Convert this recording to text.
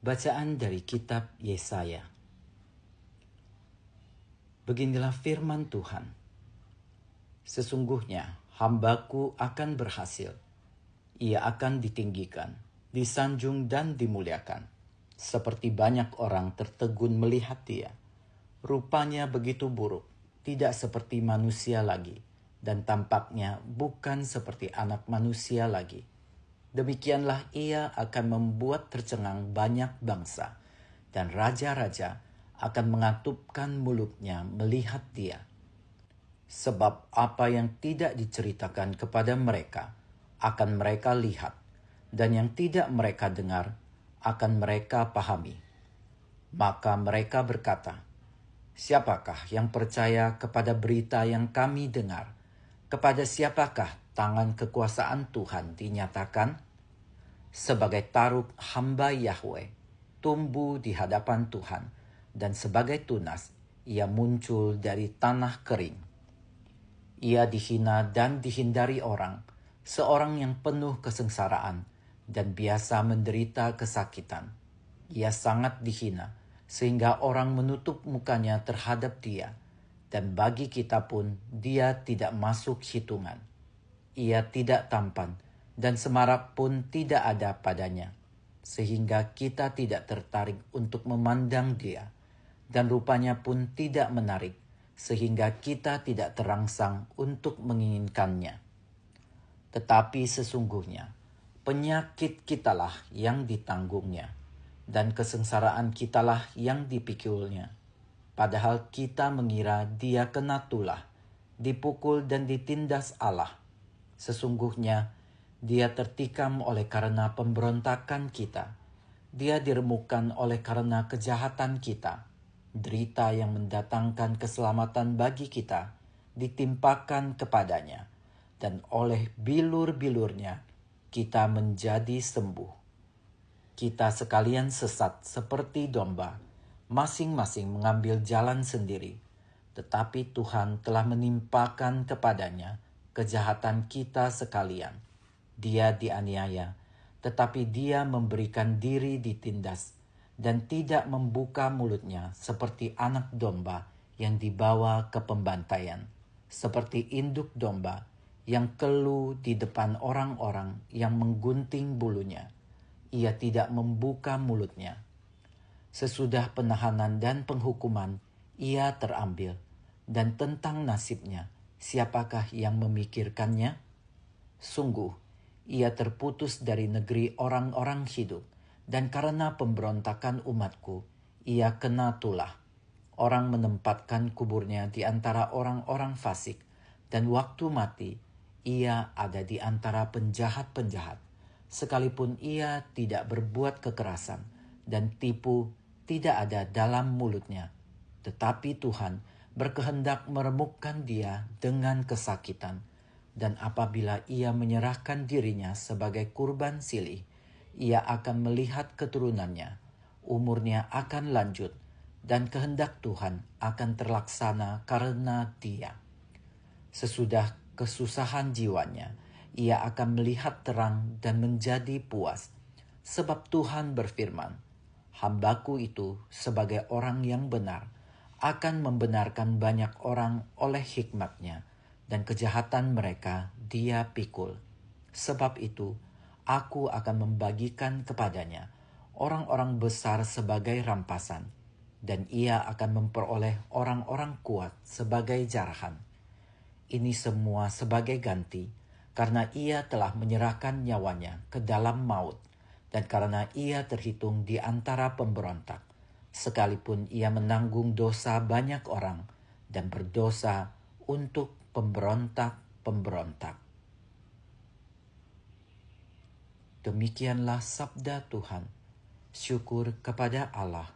Bacaan dari kitab Yesaya. Beginilah firman Tuhan. Sesungguhnya hambaku akan berhasil. Ia akan ditinggikan, disanjung dan dimuliakan. Seperti banyak orang tertegun melihat dia. Rupanya begitu buruk, tidak seperti manusia lagi. Dan tampaknya bukan seperti anak manusia lagi. Demikianlah ia akan membuat tercengang banyak bangsa, dan raja-raja akan mengatupkan mulutnya melihat dia. Sebab apa yang tidak diceritakan kepada mereka akan mereka lihat, dan yang tidak mereka dengar akan mereka pahami. Maka mereka berkata, "Siapakah yang percaya kepada berita yang kami dengar? Kepada siapakah tangan kekuasaan Tuhan dinyatakan?" Sebagai taruk hamba Yahweh, tumbuh di hadapan Tuhan, dan sebagai tunas, ia muncul dari tanah kering. Ia dihina dan dihindari orang, seorang yang penuh kesengsaraan, dan biasa menderita kesakitan. Ia sangat dihina, sehingga orang menutup mukanya terhadap dia, dan bagi kita pun dia tidak masuk hitungan. Ia tidak tampan, dan semarak pun tidak ada padanya, sehingga kita tidak tertarik untuk memandang dia, dan rupanya pun tidak menarik, sehingga kita tidak terangsang untuk menginginkannya. Tetapi sesungguhnya, penyakit kitalah yang ditanggungnya, dan kesengsaraan kitalah yang dipikulnya. Padahal kita mengira dia kena tulah, dipukul dan ditindas Allah. Sesungguhnya, dia tertikam oleh karena pemberontakan kita. Dia diremukkan oleh karena kejahatan kita. Derita yang mendatangkan keselamatan bagi kita ditimpakan kepadanya. Dan oleh bilur-bilurnya kita menjadi sembuh. Kita sekalian sesat seperti domba, masing-masing mengambil jalan sendiri. Tetapi Tuhan telah menimpakan kepadanya kejahatan kita sekalian. Dia dianiaya, tetapi dia memberikan diri ditindas, dan tidak membuka mulutnya seperti anak domba yang dibawa ke pembantaian, seperti induk domba yang keluh di depan orang-orang yang menggunting bulunya. Ia tidak membuka mulutnya. Sesudah penahanan dan penghukuman, ia terambil, dan tentang nasibnya, siapakah yang memikirkannya? Sungguh, ia terputus dari negeri orang-orang hidup, dan karena pemberontakan umatku, ia kena tulah. Orang menempatkan kuburnya di antara orang-orang fasik, dan waktu mati, ia ada di antara penjahat-penjahat. Sekalipun ia tidak berbuat kekerasan, dan tipu tidak ada dalam mulutnya. Tetapi Tuhan berkehendak meremukkan dia dengan kesakitan. Dan apabila ia menyerahkan dirinya sebagai kurban silih, ia akan melihat keturunannya. Umurnya akan lanjut, dan kehendak Tuhan akan terlaksana karena dia. Sesudah kesusahan jiwanya, ia akan melihat terang dan menjadi puas. Sebab Tuhan berfirman, "Hambaku itu sebagai orang yang benar, akan membenarkan banyak orang oleh hikmatnya, dan kejahatan mereka dia pikul. Sebab itu, aku akan membagikan kepadanya orang-orang besar sebagai rampasan, dan ia akan memperoleh orang-orang kuat sebagai jarahan. Ini semua sebagai ganti, karena ia telah menyerahkan nyawanya ke dalam maut, dan karena ia terhitung di antara pemberontak, sekalipun ia menanggung dosa banyak orang dan berdosa untuk pemberontak-pemberontak." Demikianlah sabda Tuhan. Syukur kepada Allah.